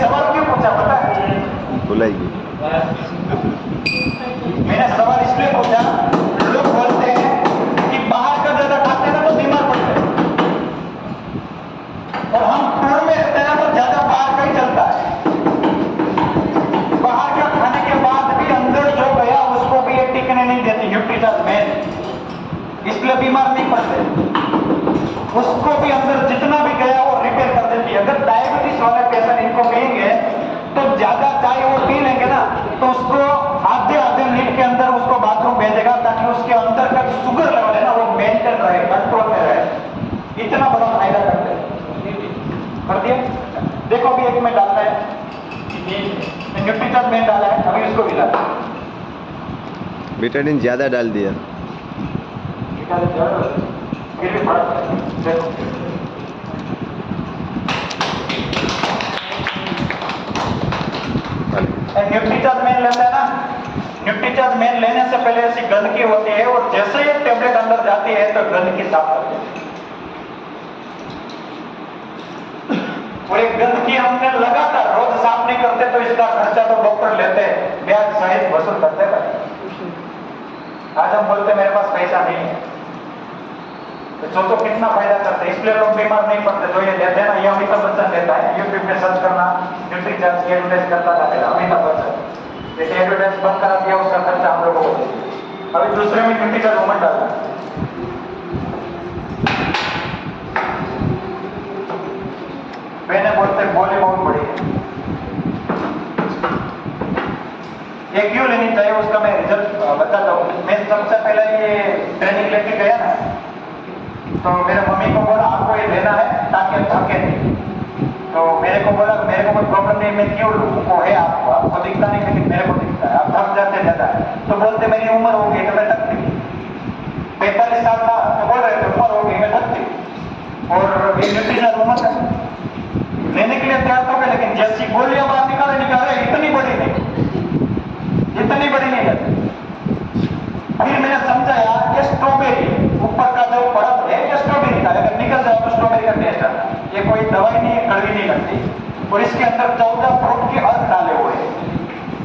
सवाल क्यों पूछा पता है? बुलाइए। मैंने सवाल इसलिए पूछा, लोग बोलते हैं कि बाहर का ज्यादा खाते हैं ना तो बीमार पड़ते हैं, और हम टूर में रहते हैं ना तो ज्यादा बाहर का ही चलता है। बाहर का खाने के बाद भी अंदर जो गया उसको भी ये टिकने नहीं देती न्यूट्रीशन में, इसलिए बीमार नहीं पड़ते। उसको भी अंदर जितना भी गया वो रिपेयर कर देती है। अगर डायबिटीज वाले पेशेंट इनको कहेंगे तो ज्यादा चाय वो पी लेंगे ना तो उसको आधे आधे मिनट के अंदर उसको बाथरूम भेजेगा, ताकि उसके अंदर का शुगर लेवल है ना वो मेंटेन रहे, कंट्रोल में रहे। इतना बड़ा फायदा करते हैं। कर दिया? देखो अभी एक में डालना है, न्यूट्रीशन में डाला है, अभी उसको मिला विटामिन ज्यादा डाल दिया। फिर भी फर्क है। देखो न्यूट्रीचार्ज मेन लेते हैं ना, न्यूट्रीचार्ज मेन लेने से पहले ऐसी गंदगी होती है, और जैसे ही टेबलेट अंदर जाती है तो गंदगी साफ करते हैं। और एक गंदगी हमने लगातार रोज साफ नहीं करते तो इसका खर्चा तो डॉक्टर लेते हैं, ब्याज सहित वसूल करते हैं। आज हम बोलते मेरे पास पैसा नहीं है, तो सोचो कितना फायदा करते हैं। इसलिए लोग बीमार नहीं पड़ते। जो ये लेते हैं ना, ये अमिताभ बच्चन लेता है, यूट्यूब पे सर्च करना, न्यूट्रीचार्ज की एडवर्टाइज करता था पहले अमिताभ बच्चन, जैसे एडवर्टाइज बंद करा दिया उसका खर्चा हम लोगों को। अभी दूसरे में न्यूट्रीचार्ज वोमन डालना। मैंने बोलते बोली बहुत बड़ी है, ये क्यों लेनी चाहिए उसका मैं रिजल्ट बताता हूँ। मैं सबसे पहले ये ट्रेनिंग लेके गया ना, तो मेरे मम्मी को बोला आपको ये लेना है ताकि आप थके नहीं। तो मेरे को बोला मेरे को कोई प्रॉब्लम नहीं, मैं क्यों लूँ, वो है आपको दिखता नहीं लेकिन मेरे को दिखता है, आप थक जाते ज्यादा है। तो बोलते मेरी उम्र हो गई तो मैं थकती, 45 साल था तो बोल रहे थे उम्र हो गई मैं थकती। और ये न्यूट्रीशन उम्र है लेने के लिए तैयार तो गए, लेकिन जैसी गोलियां बाहर निकाले इतनी बड़ी नहीं लगती। फिर मैंने समझा यार ये स्ट्रॉबेरी ऊपर का जो परत है ये स्ट्रॉबेरी का, अगर निकल जाए तो स्ट्रॉबेरी का टेस्ट आता है। ये कोई दवाई नहीं है, कड़वी नहीं लगती, और इसके अंदर 14 फ्रूट के अर्थ डाले हुए हैं,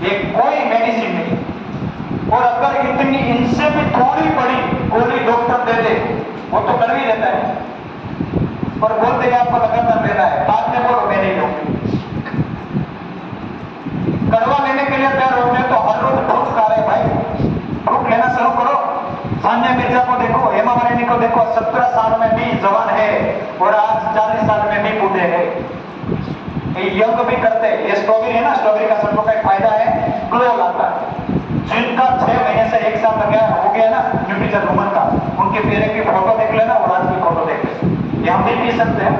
ये कोई मेडिसिन नहीं। और अगर इतनी इनसे भी थोड़ी बड़ी गोली डॉक्टर दे दे वो तो कड़वी रहता है, और बोलते हैं आपको लगातार लेना है, बाद में बोलो मैं नहीं लूंगी। कड़वा लेने के लिए तैयार होते हैं तो हर रोज फ्रूट खा रहे भाई, फ्रूट लेना शुरू करो। सानिया मिर्जा को देखो, हेमा मालिनी को देखो, 17 साल में भी जवान है और आज 40 साल में भी बूढ़े हैं। यंग भी करते हैं। ये स्ट्रॉबेरी है ना, स्ट्रॉबेरी का सब लोग का एक फायदा है, ग्लो लाता है। जिनका 6 महीने से 1 साल हो गया ना न्यूट्रीशन वुमन का, उनके पेरेंट की फोटो देख लेना और आज की फोटो देख लेना, ये हम नहीं पी सकते हैं।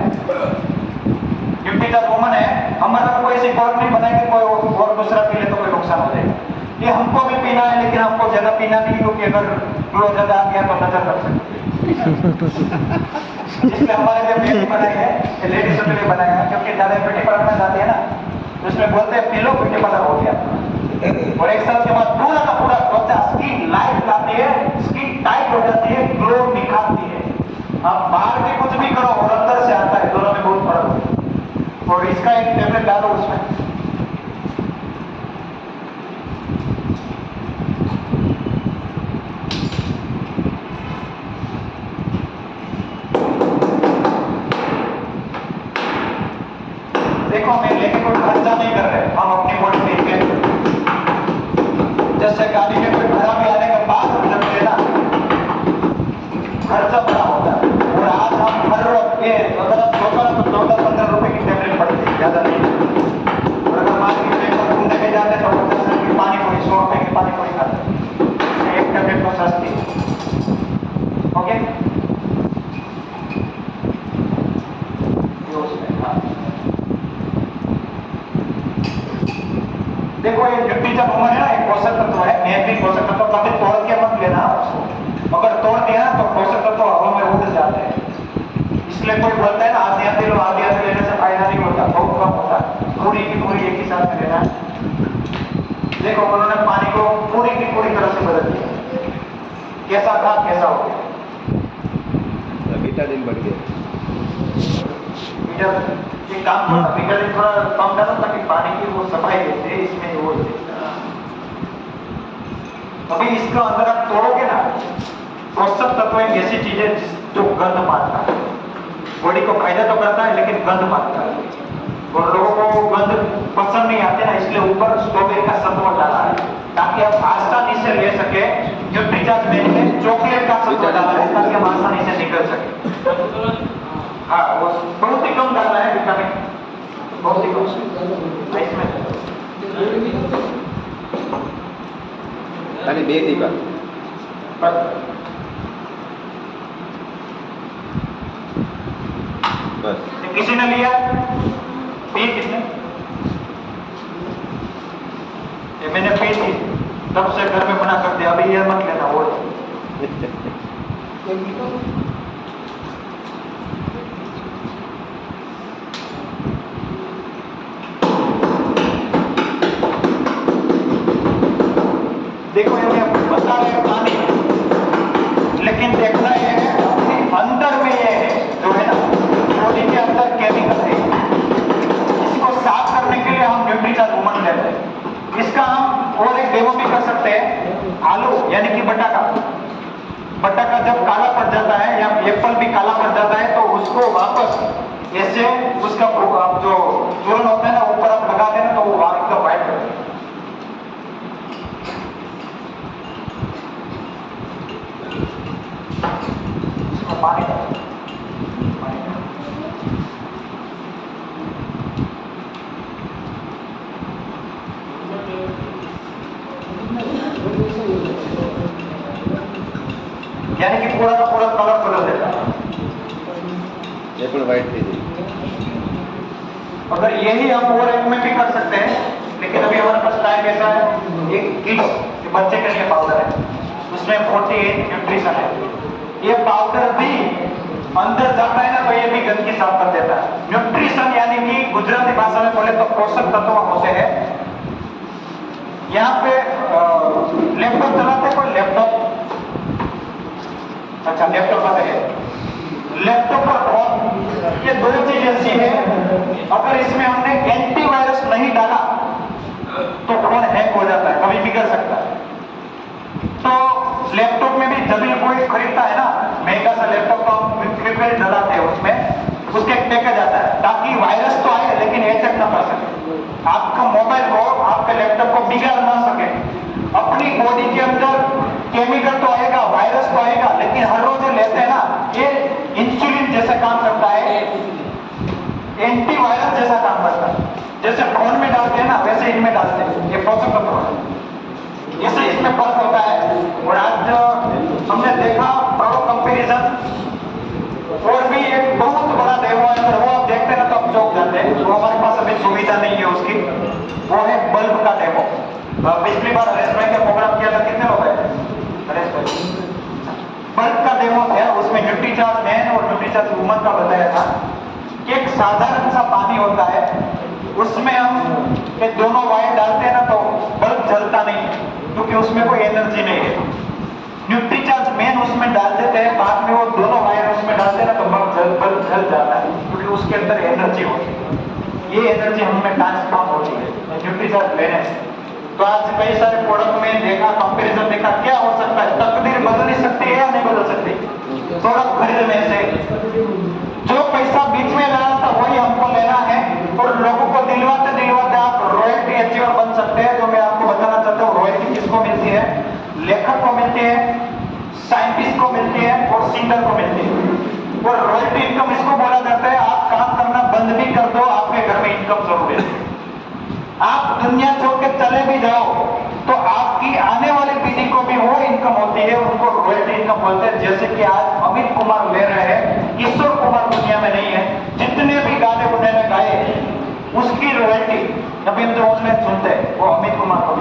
न्यूट्रीशन वुमन है, हमारा कोई ऐसी कॉल नहीं बनाएंगे कोई और दूसरा पी ले तो कोई नुकसान हो जाएगा। ये हमको भी पीना है, लेकिन हमको ज्यादा पीना नहीं, क्योंकि अगर ग्लो ज्यादा आ गया तो नजर लग सकती है। इसलिए हमारे लिए बेटी बनाई है, लेडीज के लिए बनाया है, क्योंकि ज्यादा ब्यूटी पार्लर में जाती है ना तो उसमें बोलते हैं पी लो ब्यूटी पार्लर हो गया, और 1 साल के बाद पूरा का पूरा त्वचा स्किन लाइट लाती है, स्किन टाइट हो जाती है, ग्लो निखारती है। आप बाहर के कुछ भी करो और अंदर से आता है, दोनों में बहुत फर्क है। और इसका एक टेबलेट डालो उसमें, देखो मैं लेके कोई खर्चा नहीं कर रहे, हम अपनी बॉडी पे इन्वेस्ट करते हैं। जैसे गाड़ी में कोई खराबी आने के बाद हम जब लेना खर्चा बड़ा होता है, और आज हम हर वक्त के अगर आप सोचो ना तो 14-15 रुपए की टेबलेट पड़ती है, ज्यादा नहीं। और अगर मार्केट में घूमने के जाते तो 50 रुपए की पानी पूरी, 100 रुपए की पानी पूरी खाते, एक टेबलेट तो सस्ती। ओके, देखो ये न्यूट्रीशन वुमन है ना, एक पोषक तत्व है, मेन पोषक तत्व, कभी तोड़ के मत लेना उसको, अगर तोड़ दिया ना तो पोषक तत्व हवा में उड़ जाते हैं। इसलिए कोई बोलता है ना आधी आधी लो, आधी आधी लेने से फायदा नहीं होता, बहुत कम होता है, पूरी की पूरी एक ही साथ में लेना है। देखो उन्होंने पानी को पूरी की पूरी तरह से बदल दिया, कैसा था कैसा हो गया, विटामिन बढ़ गया। मीटर ये काम करता मीटर थोड़ा कम डालो ताकि पानी की वो सफाई देते हैं इसमें वो अभी इसका अंदर आप तोड़ोगे ना पोषक तत्व एक ऐसी चीज है जो गंध मारता है, बॉडी को फायदा तो करता है लेकिन गंध मारता है और लोगों को गंध पसंद नहीं आते ना, इसलिए ऊपर स्ट्रॉबेरी का सत्व डाला है ताकि आप आसानी से ले सके। जो न्यूट्रीचार्ज मैंने चॉकलेट का सत्व डाला है ताकि हम आसानी से निकल सके। हाँ वो बहुत ही कम डाला है विटामिन, बहुत ही कम इसमें खाली 2 ટીપા बस। किसी ने लिया पी किसने? ये मैंने पी थी तब से घर में मना कर दिया, अभी ये मत लेना वो देखो ये बता रहे पानी, लेकिन देखना ये है अंदर में ये है जो है ना बॉडी के अंदर केमिकल है, इसको साफ करने के लिए हम न्यूट्रीचार्ज वुमन लेते हैं। इसका हम और एक डेमो भी कर सकते हैं। आलू यानी कि बटाका, बटाका जब काला पड़ जाता है या एप्पल भी काला पड़ जाता है तो उसको वापस ऐसे उसका जो चूर्ण होता है ना ऊपर आप लगा देना तो वो एकदम व्हाइट कर देगा। पानी यानी कि पूरा का पूरा कलर बदल देता है, ये પણ વ્હાઈટ થઈ જાય। अगर यही हम और एक में भी कर सकते हैं, लेकिन अभी हमारे पास टाइम ऐसा है। एक किड्स बच्चे के लिए पाउडर है, उसमें 48 न्यूट्रिशन है। ये पाउडर भी अंदर जाता है ना तो ये भी गंदगी साफ कर देता है। न्यूट्रिशन यानी कि गुजराती भाषा में बोले तो पोषक तत्व होते हैं। यहाँ पे लैपटॉप चलाते कोई लैपटॉप? अच्छा लैपटॉप आता है, लैपटॉप और फोन ये दो चीज ऐसी है अगर इसमें हमने एंटीवायरस नहीं डाला तो फोन हैक हो जाता है, कभी बिगड़ सकता है। तो लैपटॉप में भी जब भी कोई खरीदता है ना महंगा सा लैपटॉप तो हम प्रिपेयर डलाते हैं उसमें, उसके एक पैकेज आता है ताकि वायरस तो आए लेकिन अटैक ना कर सके, आपका मोबाइल को आपके लैपटॉप को बिगाड़ ना सके। अपनी बॉडी के अंदर केमिकल तो आएगा, वायरस तो आएगा, लेकिन हर रोज जो लेते हैं ना ये इंसुलिन जैसा काम करता है, एंटीवायरस जैसा काम करता है। जैसे फोन में डालते हैं ना वैसे इनमें डालते हैं, ये पोषक तत्व है, इससे इसमें फर्क होता है। और आज हमने देखा प्रो कंपैरिजन और भी एक बहुत बड़ा डेमो है, अगर वो आप देखते हैं ना तो आप चौंक जाते हैं। वो हमारे पास अभी सुविधा नहीं है उसकी, वो है बल्ब का डेमो। पिछली बार हरेश भाई का प्रोग्राम किया था, कितने लोग आए? हरेश भाई बल्ब का डेमो है, उसमें न्यूट्रीचार्ज मैन और न्यूट्रीचार्ज वुमन का बताया था कि एक साधारण सा पानी होता है, उसमें हम ये दोनों वायर डालते हैं ना तो बल्ब जलता नहीं क्योंकि उसमें कोई एनर्जी नहीं है। न्यूट्रीचार्ज मेन उसमें डाल देते हैं, बाद में वो दोनों वायर उसमें डालते हैं ना तो बल्ब जल जाता है क्योंकि उसके अंदर एनर्जी होती है। ये एनर्जी हमें ट्रांसफॉर्म होती है न्यूट्रीचार्ज लेने से। तो आज कई सारे प्रोडक्ट में देखा, कंपैरिजन देखा, क्या हो सकता है? तकदीर बदल ही सकती है या नहीं बदल सकती? प्रोडक्ट खरीदने से जो पैसा बीच में लगा था वही हमको लेना है और लोगों को दिलवाते दिलवाते आप रॉयल्टी अचीवर बन सकते हैं। जो मैं आपको बताना चाहता हूँ, रॉयल्टी किसको मिलती है? लेखक को मिलती है, साइंटिस्ट को मिलती है और सिंगर को मिलती है। और रॉयल्टी इनकम इसको बोला जाता है आप काम करना बंद भी कर दो, आपके घर में इनकम जरूर है। आप दुनिया छोड़ के चले भी जाओ तो आपकी आने वाली पीढ़ी को भी वो इनकम होती है, उनको रॉयल्टी इनकम बोलते हैं। जैसे कि आज अमित कुमार ले रहे हैं, किशोर कुमार दुनिया में नहीं है, जितने भी गाने उन्होंने गाए उसकी रॉयल्टी अभी हम जो ऑनलाइन सुनते हैं वो अमित कुमार को।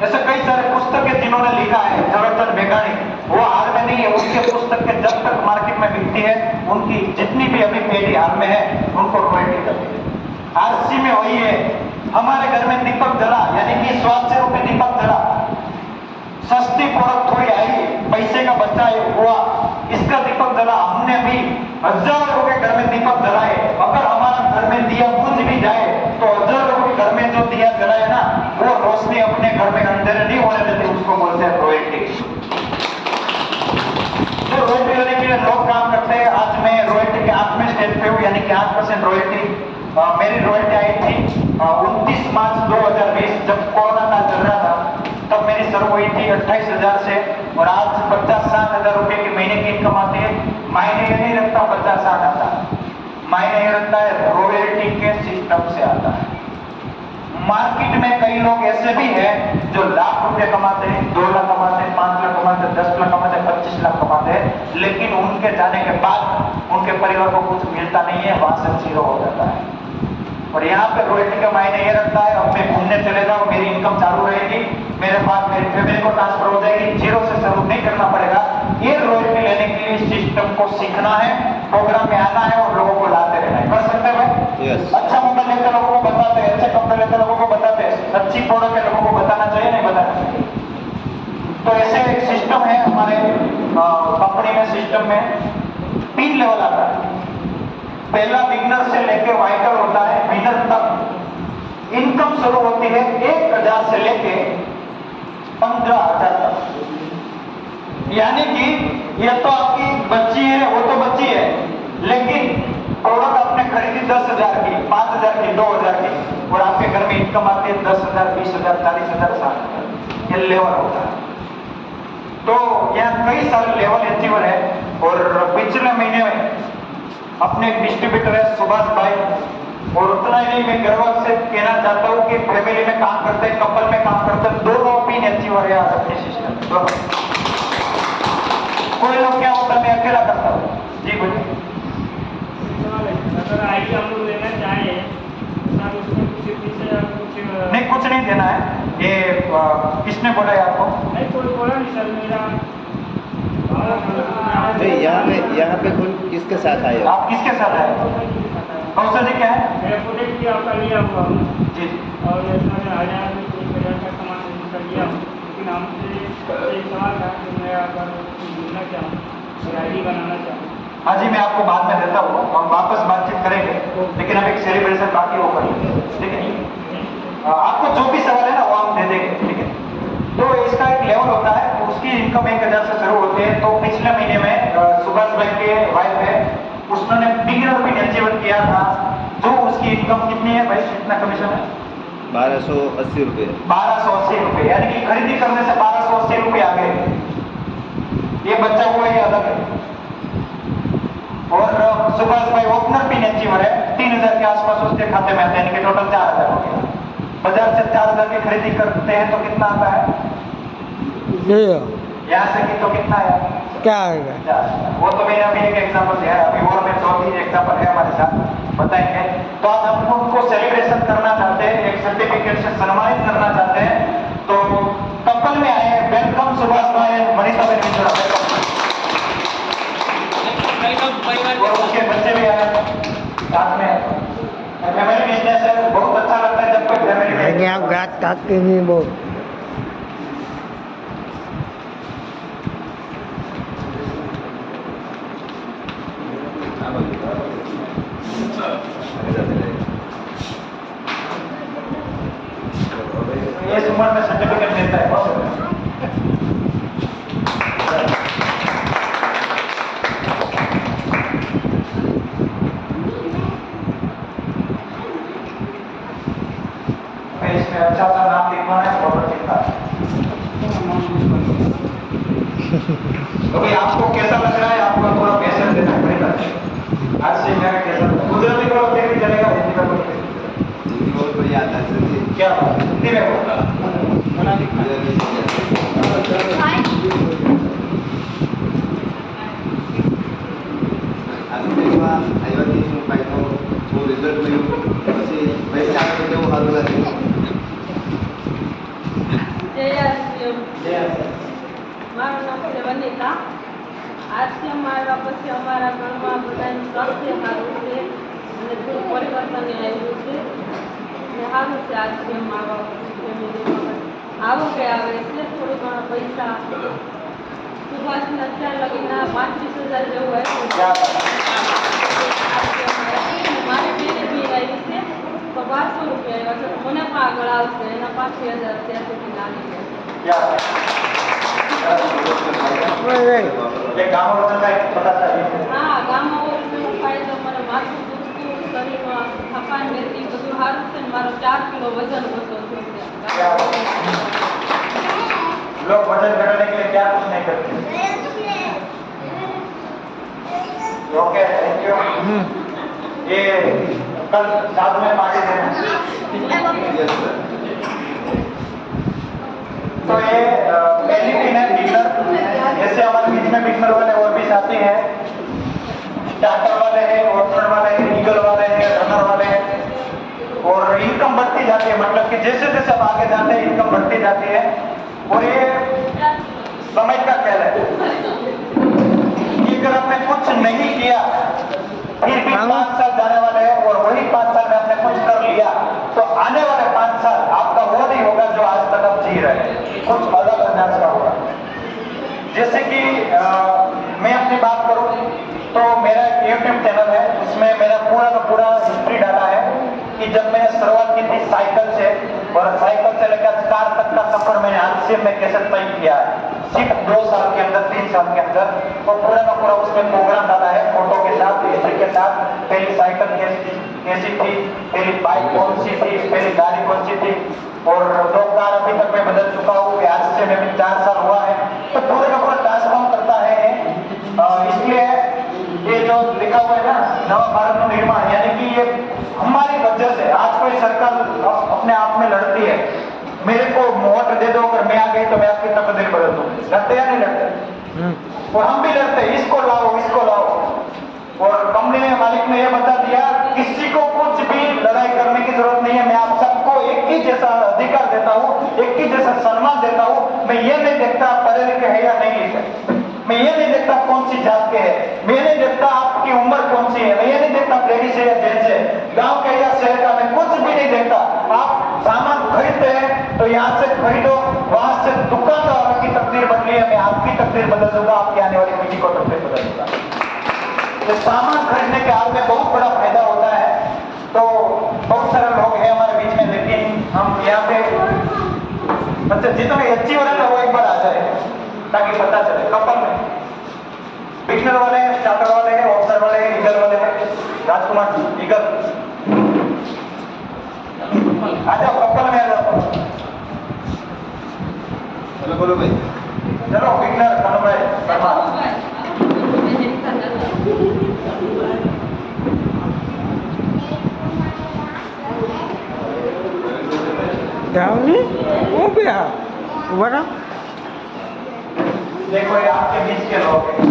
ऐसे कई सारे पुस्तकें जिन्होंने लिखा है, जवाहरलाल मेघानी, वो हार में नहीं है, उनके पुस्तक के जब तक मार्केट में बिकती है उनकी जितनी भी अभी पीढ़ी हार में है उनको रॉयल्टी करती है। आरसी में वही है, हमारे घर में दीपक जला यानी कि स्वास्थ्य रूपी दीपक जला, सस्ती प्रोडक्ट थोड़ी आई, पैसे का बच्चा हुआ, इसका दीपक जला, हमने भी हजार लोगों के घर में दीपक जलाए, अगर हमारा घर में दिया बुझ भी जाए तो हजार लोगों के घर में जो दिया जलाए ना, वो रोशनी अपने घर में अंधेरे नहीं होने देती, उसको बोलते हैं रॉयल्टी। जो रॉयल्टी लेने के लिए लोग काम करते हैं, आज मैं रॉयल्टी के 8वें स्टेज पे हूँ, यानी कि 8% रॉयल्टी। मेरी रॉयल्टी आई थी 29 मार्च 2020, जब कोरोना काल चल रहा था, तब मेरी शुरू हुई थी 28,000 से, और आज 50-60 हजार रुपए की महीने की इनकम आती है। मायने ये नहीं रखता 50-60 आता, मायने ये रखता है रॉयल्टी के सिस्टम से आता है। मार्केट में कई लोग ऐसे भी हैं जो लाख रुपए कमाते हैं, 2 लाख कमाते हैं, 5 लाख कमाते हैं, 10 लाख कमाते हैं, 25 लाख कमाते हैं, लेकिन उनके जाने के बाद उनके परिवार को कुछ मिलता नहीं है, वहां से जीरो हो जाता है। और यहाँ पे रॉयल्टी का मायने ये रखता है, अब मैं घूमने चले जाऊँ, मेरी इनकम चालू रहेगी, मेरे पास मेरी फैमिली को ट्रांसफर हो जाएगी, जीरो से शुरू नहीं करना पड़ेगा। ये रॉयल्टी लेने के लिए सिस्टम को सीखना है, प्रोग्राम में आना है और लोगों को लाते रहना है। कर सकते हैं भाई? Yes. अच्छा मोबाइल लेकर लोगों को बताते हैं, अच्छे कपड़े लेकर लोगों को बताते हैं, अच्छी प्रोडक्ट है लोगों को बताना चाहिए, नहीं बताना चाहिए? तो ऐसे एक सिस्टम है हमारे कंपनी में, सिस्टम में 3 लेवल आता है। पहला बिगनर से लेकर वाइटर होता है, विनर तक इनकम शुरू होती है 1,000 से लेके 15,000 तक। यानी कि ये तो आपकी बच्ची है, वो तो बच्ची है, लेकिन प्रोडक्ट आपने खरीदी 10,000 की, 5,000 की, 2,000 की, और आपके घर में इनकम आती है 10,000, 20,000, 40,000, 60,000। ये लेवल होता है। तो यहाँ कई सारे लेवल अचीवर है। और पिछले महीने में अपने एक डिस्ट्रीब्यूटर है सुभाष भाई, और उतना ही नहीं, मैं गर्व से कहना चाहता हूँ कि फैमिली में काम करते हैं, कपल में काम करते हैं, दोनों भी अचीवर है आज अपने सिस्टम। कोई लोग क्या होता है, मैं अकेला करता हूँ। जी बोलिए। अगर आईडी हम लोग लेना चाहें तो उसमें कुछ फीस या कुछ नहीं, कुछ नहीं देना है। ये किसने बोला है आपको? नहीं, कोई बोला नहीं सर, मेरा नहीं, यहाँ पे कौन किसके साथ आए हो? आप किसके साथ आए? कौन जी क्या है? मेरा प्रोडक्ट भी आपका लिया हुआ हूँ जी और इसमें 1,000 का सामान कर लिया हूँ, लेकिन हमसे एक सवाल था कि मैं अगर जुड़ना चाहूँ, आईडी बनाना चाहूँ। हाँ जी, मैं आपको बाद में देता हूँ, हम वापस बातचीत करेंगे, लेकिन अब एक सेलिब्रेशन बाकी वो करेंगे, ठीक है? आपको जो भी सवाल है ना वो हम दे देंगे, ठीक है? तो इसका एक लेवल होता है, उसकी इनकम 1,000 से शुरू होती है। तो पिछले महीने में सुभाष भाई के वाइफ है, उसने बिगिनर भी अचीव किया था। जो उसकी इनकम कितनी है भाई, कितना कमीशन है? 1280 रुपये। 1280 रुपये, यानी कि खरीदी करने से 1280 रुपये आ गए। ये बच्चा हुआ ये अलग है। और सुभाष भाई ओपनर पिन अचीवर है, 3,000 के आसपास उसके खाते में आते हैं, यानी कि टोटल 4,000 हो गया। बाजार से 4,000 की खरीदी करते हैं तो कितना आता है? यहाँ से की तो कितना है? क्या आएगा? वो तो मैंने अभी एक एग्जाम्पल दिया है, अभी और में 2-3 एग्जाम्पल है हमारे साथ, बताएंगे। तो आज हम उनको सेलिब्रेशन करना चाहते हैं, एक सर्टिफिकेट से सम्मानित करना चाहते हैं। तो कपल में आए, वेलकम सुभाष भाई, मनीषा बहन मिश्रा, और उसके बच्चे भी आए साथ में। फैमिली बिजनेस है, बहुत अच्छा लगता है जब कोई फैमिली में आप गात ताकते नहीं बहुत। इस उम्र में सर्टिफिकेट मिलता है, बहुत इसमें अच्छा सा नाम लिखवाना है, प्रॉपर्टी का। तो भाई आपको कैसा लग रहा है? आपको थोड़ा पैसे देना पड़ेगा। आज से मेरा कैसा गुजराती का फिर भी चलेगा, हिंदी का बोल हिंदी बहुत बढ़िया आता है सर। क्या हिंदी में बोलता? રિઝલ્ટ મળ્યું પછી પૈસા આવે તેવું સારું લાગે. મારું નામ છે વનિતા. આજથી અમારા પછી અમારા ઘરમાં બધાનું સ્વાસ્થ્ય સારું છે અને થોડું પરિવર્તન આવ્યું છે અને સારું છે. આજથી અમારા ફેમિલીમાં આવકે આવે છે, થોડું ઘણા પૈસા સુભાષના અત્યાર લગીના 35,000 જેવું આવ્યું છે. ફળ આવશે એના 5,000 અત્યાર સુધી લાગી ગયા છે. क्या ये गाँव वालों का एक पता चली હા ગામમાં ઓરિજિનલ ફાયદો મને માથું દુખતું શરીરમાં થકાન રહેતી બધું સારું છે ને મારો 4 કિલો વજન ઓછો થયો क्या છે. लोग वजन घटाने के लिए क्या कुछ नहीं करते. Okay thank you. ये कल साथ में पार्टी देना. Yes sir. तो ये पहली दिन है बिगनर. जैसे हमारे बीच में बिगनर वाले और भी साथी हैं, स्टार्टर वाले हैं, ऑप्शनल वाले हैं, ईगल वाले हैं, रनर वाले हैं. और इनकम बढ़ती जाती है, मतलब कि जैसे जैसे हम आगे जाते हैं इनकम बढ़ती जाती है. और ये समय का खेल है कि अगर आपने कुछ नहीं किया फिर भी 5 साल जाने वाले हैं और वही 5 साल में आपने कुछ कर लिया तो आने वाले 5 साल आपका वो नहीं होगा जो आज तक आप जी रहे हैं, कुछ अलग अंदाज का होगा. जैसे कि मैं अपनी बात करूं तो मेरा एक यूट्यूब चैनल है, उसमें मेरा पूरा का पूरा हिस्ट्री डाला है कि जब मैंने शुरुआत की थी साइकिल से और साइकिल से लेकर कार तक का सफर मैंने आज से मैं कैसे तय किया है सिर्फ 2 साल के अंदर 3 साल के अंदर. और पूरा का पूरा उसमें प्रोग्राम डाला है फोटो के साथ हिस्ट्री के साथ. पहली साइकिल कैसी थी, पहली बाइक कौन सी थी, पहली गाड़ी कौन सी थी और 2 कार अभी तक मैं बदल चुका हूँ. आज से मैं भी 4 साल हुआ है. तो पूरे का पूरा ट्रांसफॉर्म करता है. इसलिए ये जो लिखा हुआ है ना नवा भारत निर्माण, यानी कि ये हमारी वजह से आज कोई सरकार अपने आप में लड़ती है. मेरे को वोट दे दो, अगर मैं आ गई तो मैं आपकी तकदीर बदल दूं. लड़ते या नहीं लड़ते? और हम भी लड़ते हैं, इसको लाओ इसको लाओ. और कंपनी ने मालिक ने ये बता दिया किसी को कुछ भी लड़ाई करने की जरूरत नहीं है. मैं आप सबको एक ही जैसा अधिकार देता हूँ, एक ही जैसा सम्मान देता हूँ. मैं ये नहीं देखता आप पढ़े लिखे है या नहीं लिखे, मैं ये नहीं देखता कौन सी जात के है, मैं ये नहीं देखता आपकी उम्र कौन सी है, मैं ये नहीं देखता लेडीज है या जेंट्स है, गांव का या शहर का, मैं कुछ भी नहीं देखता. आप सामान खरीदते हैं तो यहाँ से खरीदो, वहां से दुकानदार की तकदीर बदली है, मैं आपकी तकदीर बदल दूंगा, आपकी आने वाली पीढ़ी को तकदीर बदल दूंगा. तो सामान खरीदने के हाल में बहुत बड़ा फायदा होता है. तो बहुत सारे लोग हैं हमारे बीच में, लेकिन हम यहाँ पे अच्छा जितना अच्छी हो रहा है ना वो एक बार आ जाए ताकि पता चले. कपल में बिगनर वाले हैं, स्टार्टर वाले हैं, ऑप्शनल वाले हैं, ईगल वाले हैं. राजकुमार ईगल आ जाओ, कपल में आ जाओ. चलो बोलो भाई. चलो बिगनर कनो भाई परमार. जाओ वो भी आ बड़ा देखो ये आपके बीच के लोग हैं.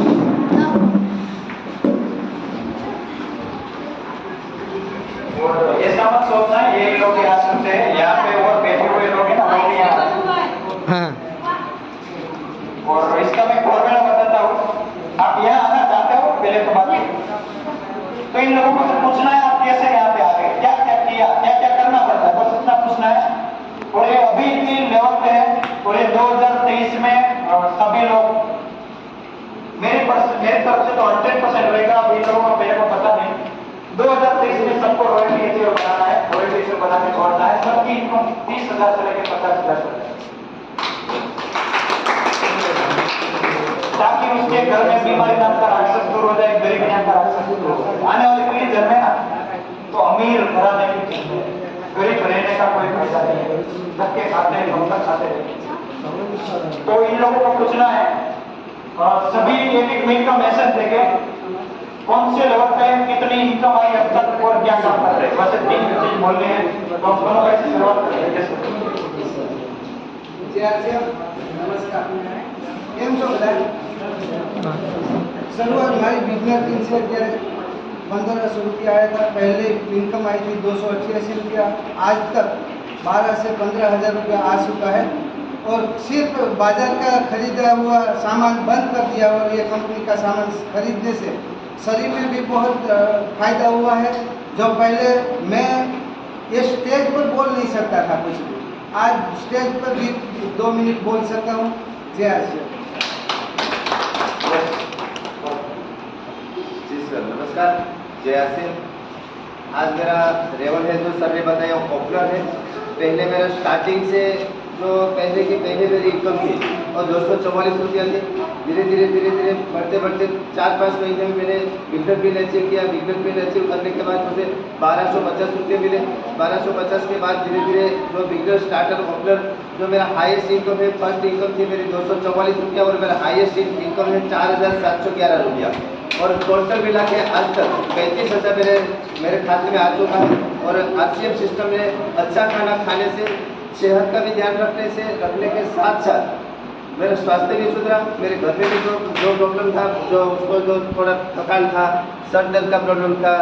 और ऐसा मत सोचना ये लोग आ सकते हैं, यहाँ पे और बैठे हुए लोग हैं ना वो भी यहाँ. हाँ और इसका मैं फॉर्मूला बताता हूँ. आप यहाँ आना चाहते हो पहले तो बात तो इन लोगों को से पूछना है आप कैसे यहाँ पे आ गए, क्या क्या किया, क्या क्या करना पड़ता है, बस इतना पूछना है. और ये अभी इतनी लेवल पे है और ये 2023 में सभी लोग मेरी तरफ से तो 100% रहेगा. अब इन लोगों को मेरे को पता नहीं. 2023 में सबको रॉयल्टी एचीवर बनाना है, रॉयल्टी एचीवर बना के छोड़ना है. सबकी इनकम 30,000 से लेकर 50,000 तक, ताकि उसके घर में बीमारी नाम का राक्षस दूर हो जाए, गरीबी नाम का राक्षस दूर हो जाए. आने वाली पीढ़ी जन्मे ना तो अमीर घराने की चीज है, गरीब रहने का कोई फायदा नहीं है. धक्के खाते हैं, धोखा खाते हैं. तो इन लोगों को पूछना है सभी एक मेल का मैसेज देके कौन से लेवल पे कितनी इनकम आई अब तक और क्या काम कर रहे हैं. वैसे 3 चीज बोलने हैं तो हम दोनों भाई से शुरुआत करेंगे. नमस्कार. કેમ છો બધા? શરૂઆત મારી બિઝનેસ दिन से અત્યારે 1500 रुपया आया था. पहले इनकम आई थी 288 रुपया. आज तक 12 से 15,000 रुपया आ चुका है. और सिर्फ बाजार का खरीदा हुआ सामान बंद कर दिया और ये कंपनी का सामान खरीदने से शरीर में भी बहुत फायदा हुआ है. जो पहले मैं ये स्टेज पर बोल नहीं सकता था कुछ भी, आज स्टेज पर भी 2 मिनट बोल सकता हूँ. जय आसिया. जी सर नमस्कार. जय सिंह. आज मेरा रेवल है जो सर ने बताया पॉपुलर है. पहले मेरा स्टार्टिंग से जो पहले मेरी इनकम थी और 244 रुपया थी। धीरे धीरे बढ़ते 4-5 महीने में मैंने बिल्डर बिल अचीव किया। बिल्डर बिल अचीव करने के बाद मुझे 1250 रुपये मिले। 1250 के बाद धीरे धीरे जो बिल्डर स्टार्टर ओपनर जो मेरा हाईएस्ट इनकम है, फर्स्ट इनकम थी मेरी 244 रुपया और मेरा हाईएस्ट इनकम है 4711 रुपया। और टोटल मिला के आज तक 35,000 मेरे खाते में आ चुका है। और RCM सिस्टम में अच्छा खाना खाने से, सेहत का भी ध्यान रखने के साथ साथ मेरा स्वास्थ्य भी सुधरा। मेरे घर में भी जो प्रॉब्लम था, जो थोड़ा थकान था, सर दर्द का प्रॉब्लम था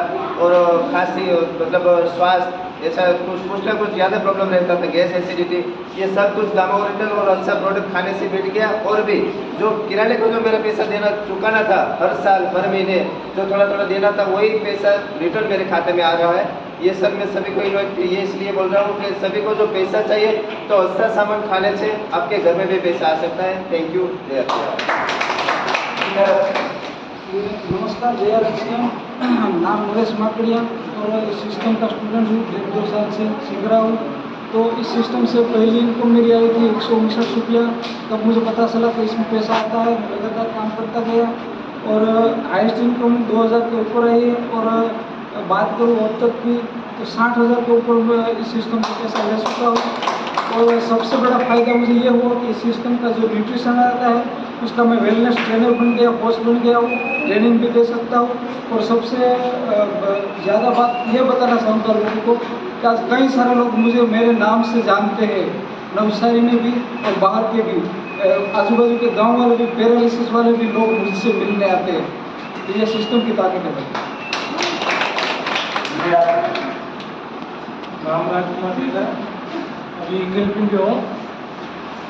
और खांसी मतलब स्वास्थ्य ऐसा कुछ ना कुछ ज़्यादा प्रॉब्लम रहता था, गैस एसिडिटी, ये सब कुछ गामाओरिटल और अच्छा प्रोडक्ट खाने से मिट गया। और भी जो किराने को जो मेरा पैसा चुकाना था हर साल हर महीने जो थोड़ा देना था, वही पैसा रिटर्न मेरे खाते में आ रहा है। ये सब मैं सभी को ये इसलिए बोल रहा हूँ कि सभी को जो पैसा चाहिए तो अच्छा सामान खाने से आपके घर में भी पैसा आ सकता है। Thank you. नमस्कार, जय RCM। नाम नरेश माकड़िया और इस सिस्टम का स्टूडेंट हूँ। 1.5 साल से सीख रहा हूँ। तो इस सिस्टम से पहली इनकम मेरी आई थी 159 रुपया। तब मुझे पता चला कि इसमें पैसा आता है। मैं लगातार काम करता गया और हाइस्ट इनकम 2000 के ऊपर आई है। और बात करूँ अब तक की तो 60,000 के ऊपर मैं इस सिस्टम से पैसा ले चुका हूँ। और सबसे बड़ा फ़ायदा मुझे ये हुआ कि इस सिस्टम का जो न्यूट्रिशन आता है उसका मैं वेलनेस ट्रेनर बन गया, कोच बन गया हूँ, ट्रेनिंग भी दे सकता हूँ। और सबसे ज़्यादा बात ये बताना चाहूँगा लोगों को कि आज कई सारे लोग मुझे मेरे नाम से जानते हैं, नवसारी में भी और बाहर के भी, आजू बाजू के गाँव वाले भी, पैरालिसिस वाले भी लोग मुझसे मिलने आते हैं। तो ये सिस्टम की ताकत है। नाम राजकुमार देगा, अभी इंग्लिश में भी हो।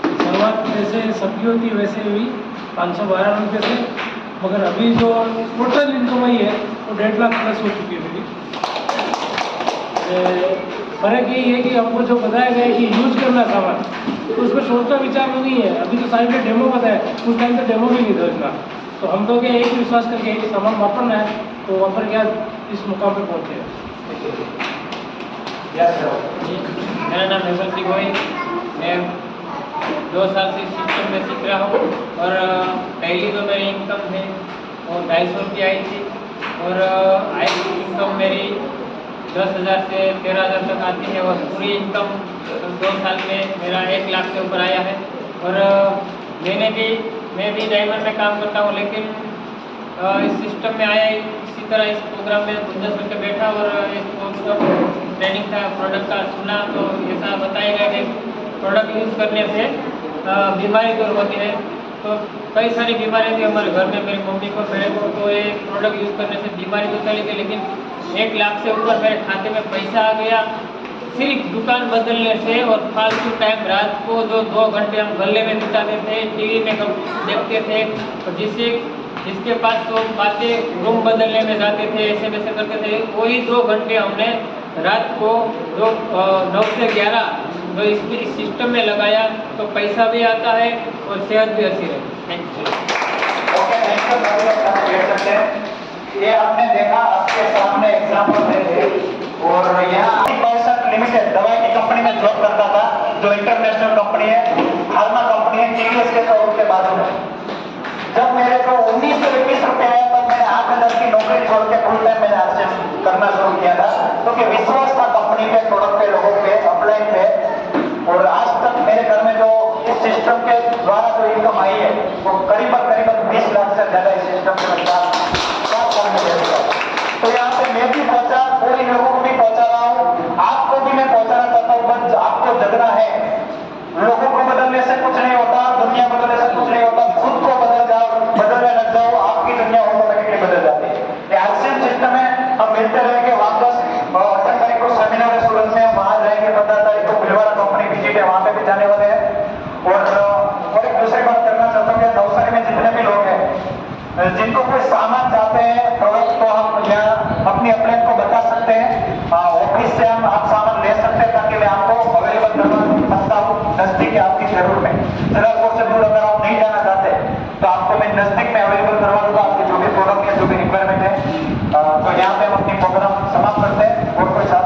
शुरुआत जैसे सबकी होती है वैसे हुई 512 रुपये से, मगर अभी जो टोटल इनकम आई है वो 1.5 लाख प्लस हो चुकी है मेरी। फर्क यही है कि हमको जो बताया गया है कि यूज करना सामान, तो उसमें सोच का विचार में नहीं है। अभी तो साइड में डेमो बताया, उस टाइम तो डेमो भी नहीं था उसका। तो हम लोग एक ही विश्वास करके कि सामान वापरना है, तो वापर के आज इस मुकाम पर पहुँचे हैं। मेरा नाम हेमंत सिंह गोई। मैं 2 साल से सिस्टम में सीख रहा हूँ। और पहली जो मेरी इनकम है वो 250 रुपये आई थी। और हाईएस्ट इनकम मेरी 10,000 से 13,000 तक आती है। और पूरी इनकम 2 साल में मेरा 1 लाख से ऊपर आया है। और मैं भी डायमंड में काम करता हूँ, लेकिन इस सिस्टम में आया इसी तरह इस प्रोग्राम में 10 मिनट बैठा और इस ट्रेनिंग का प्रोडक्ट का सुना, तो ऐसा बताया गया कि प्रोडक्ट यूज़ करने से बीमारी दूर होती है। तो कई सारी बीमारी थी हमारे घर में, मेरी मम्मी को, मेरे को, तो ये प्रोडक्ट यूज़ करने से बीमारी तो चली गई, लेकिन 1 लाख से ऊपर मेरे खाते में पैसा आ गया सिर्फ दुकान बदलने से। और फालतू टाइम रात को जो 2 घंटे हम गले में बिताते थे, टीवी में देखते थे, और जिसके पास तो बातें रूम बदलने में जाते थे, ऐसे वैसे करते थे, वही 2 घंटे हमने रात को जो 9 से 11 जो इस सिस्टम में लगाया, तो पैसा भी आता है और सेहत भी अच्छी रहती है। Thank you. Okay, thank you. ये आपने देखा, आपके सामने एग्जाम्पल है। और यहाँ पर्सन लिमिटेड दवाई की कंपनी में जॉब करता था, जो इंटरनेशनल कंपनी है, हालमा कंपनी है, TVS के शोरूम के बाजू में। जब मेरे को 1921 रुपये आया, तब मैंने 8,000 की नौकरी छोड़ के फुल टाइम मैंने RCM करना शुरू किया था, क्योंकि विश्वास था कंपनी पे, प्रोडक्ट पे, लोगों पे, अपलाइन पे। और आज तक मेरे घर में जो इस सिस्टम के द्वारा जो इनकम आई है वो करीबन 20 लाख से ज्यादा इस सिस्टम के अनुसार तो यहाँ पे मैं भी पहुंचा, पूरी लोगों को भी पहुंचा रहा हूँ, आपको भी मैं पहुंचाना चाहता हूँ। बस आपको जगना है। लोगों को बदलने से कुछ नहीं होता, दुनिया बदलने से कुछ नहीं होता। खुद को बदल जाओ, बदलने लग जाओ, आपकी दुनिया ऑटोमेटिकली बदल जाती है। ये RCM सिस्टम है। हम मिलते रहेंगे वापस। 8 तारीख को सेमिनार है सूरत में, हम वहाँ जाएंगे। 15 तारीख को भिलवाड़ा कंपनी विजिट है, वहाँ पे भी जाने वाले हैं। और एक दूसरी बात करना चाहता हूँ कि नवसारी में जितने भी लोग हैं, जिनको कोई सामान चाहते हैं, प्रोडक्ट को हम यहाँ अपनी अपलाइन को बता सकते हैं। ऑफिस से हम आप सामान ले सकते हैं, ताकि मैं आपको अवेलेबल करवा सकता हूँ नजदीक आपकी जरूर में।